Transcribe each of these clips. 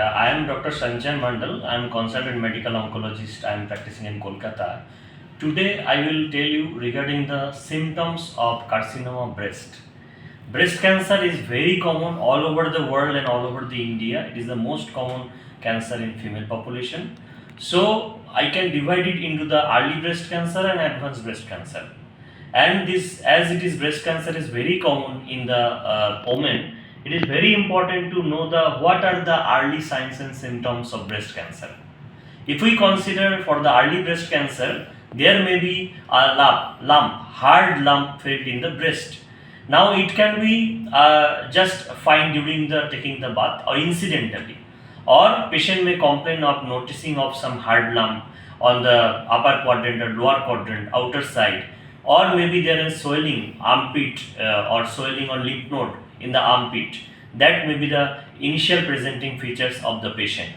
I am Dr. Sanjay Mandal. I am consultant medical oncologist. I am practicing in Kolkata. Today, I will tell you regarding the symptoms of carcinoma breast. Breast cancer is very common all over the world and all over the India. It is the most common cancer in female population. So, I can divide it into the early breast cancer and advanced breast cancer. And this, as it is breast cancer is very common in the women, it is very important to know the what are the early signs and symptoms of breast cancer. If we consider for the early breast cancer, there may be a hard lump filled in the breast. Now it can be just fine during the taking the bath or incidentally, or patient may complain of noticing of some hard lump on the upper quadrant or lower quadrant outer side, or maybe there is swelling armpit or swelling or lymph node in the armpit. That may be the initial presenting features of the patient.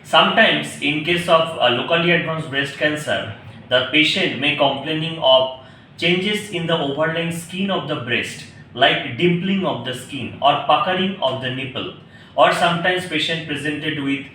Sometimes, in case of locally advanced breast cancer, the patient may complaining of changes in the overlying skin of the breast, like dimpling of the skin or puckering of the nipple, or sometimes patient presented with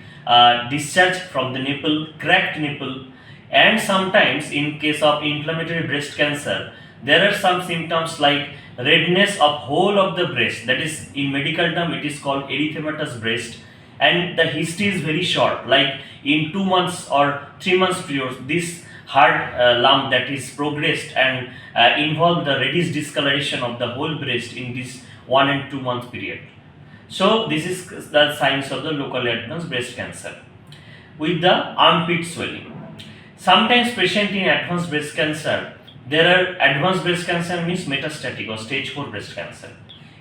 discharge from the nipple, cracked nipple, and sometimes in case of inflammatory breast cancer, there are some symptoms like redness of whole of the breast. That is, in medical term, it is called erythematous breast, and the history is very short, like in 2 months or 3 months period this hard lump that is progressed and involved the reddish discoloration of the whole breast in this 1 and 2 month period. So this is the signs of the locally advanced breast cancer with the armpit swelling. Sometimes patient in advanced breast cancer, there are advanced breast cancer means metastatic or stage 4 breast cancer.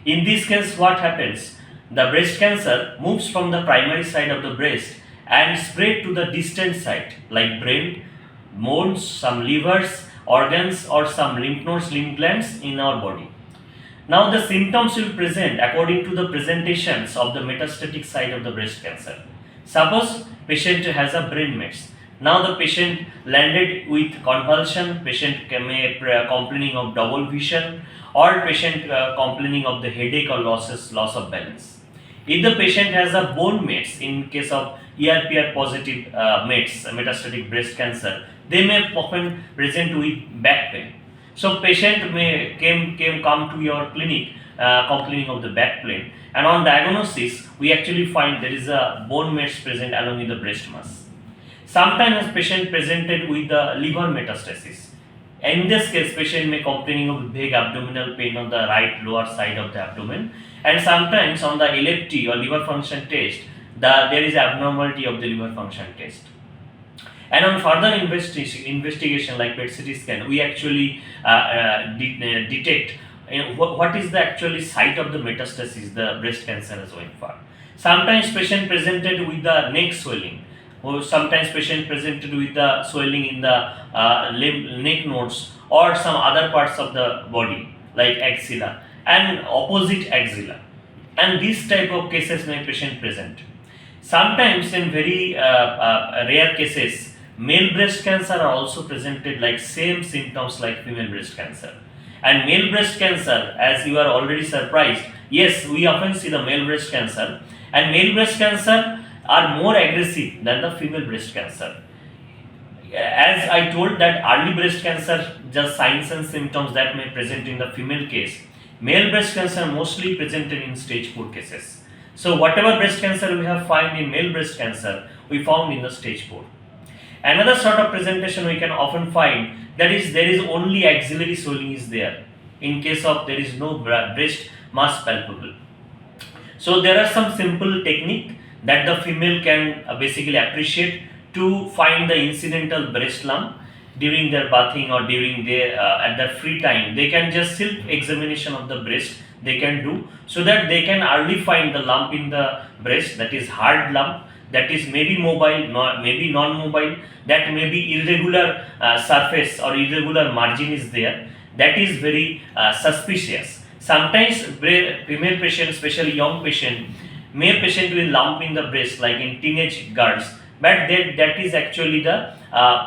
In this case, what happens? The breast cancer moves from the primary side of the breast and spread to the distant side like brain, bones, some livers, organs, or some lymph nodes, lymph glands in our body. Now the symptoms will present according to the presentations of the metastatic side of the breast cancer. Suppose patient has a brain mets. Now the patient landed with convulsion, patient may complaining of double vision, or patient complaining of the headache or loss of balance. If the patient has a bone mets, in case of ERPR positive mets, metastatic breast cancer, they may often present with back pain. So patient may come to your clinic complaining of the back pain, and on diagnosis we actually find there is a bone mets present along with the breast mass. Sometimes patient presented with the liver metastasis. In this case, patient may complaining of vague abdominal pain on the right lower side of the abdomen, and sometimes on the LFT or liver function test, there is abnormality of the liver function test. And on further investigation like PET CT scan, we actually detect what is the actually site of the metastasis the breast cancer is going for. Sometimes patient presented with the neck swelling, or sometimes patient presented with the swelling in the neck nodes or some other parts of the body like axilla and opposite axilla, and this type of cases may patient present. Sometimes in very rare cases, male breast cancer are also presented like same symptoms like female breast cancer. And male breast cancer, as you are already surprised, yes, we often see the male breast cancer, and male breast cancer are more aggressive than the female breast cancer. As I told that early breast cancer, just signs and symptoms that may present in the female case, male breast cancer mostly presented in stage 4 cases. So whatever breast cancer we have found in male breast cancer, we found in the stage 4. Another sort of presentation we can often find, that is there is only axillary swelling is there. In case of there is no breast mass palpable. So there are some simple technique that the female can basically appreciate to find the incidental breast lump during their bathing or during their at their free time. They can just self examination of the breast they can do, so that they can early find the lump in the breast, that is hard lump, that is maybe mobile, maybe non-mobile, that may be irregular surface or irregular margin is there, that is very suspicious. Sometimes female patient, especially young patient, may present with lump in the breast like in teenage girls, but that is actually the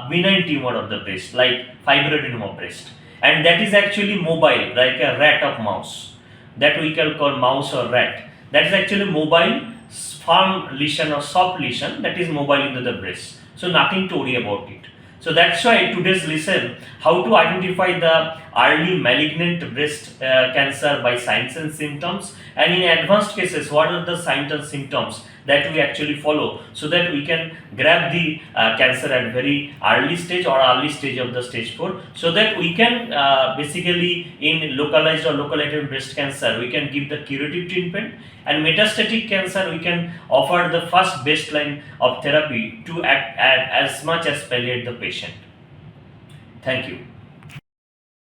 benign tumor of the breast like fibroadenoma breast, and that is actually mobile like a rat of mouse, that we can call mouse or rat, that is actually mobile firm lesion or soft lesion that is mobile into the breast. So nothing to worry about it. So that's why today's lesson, how to identify the early malignant breast cancer by signs and symptoms, and in advanced cases, what are the signs and symptoms that we actually follow, so that we can grab the cancer at very early stage or early stage of the stage 4, so that we can basically in localized or localized breast cancer we can give the curative treatment, and metastatic cancer we can offer the first baseline of therapy to act as much as palliate the patient. Thank you.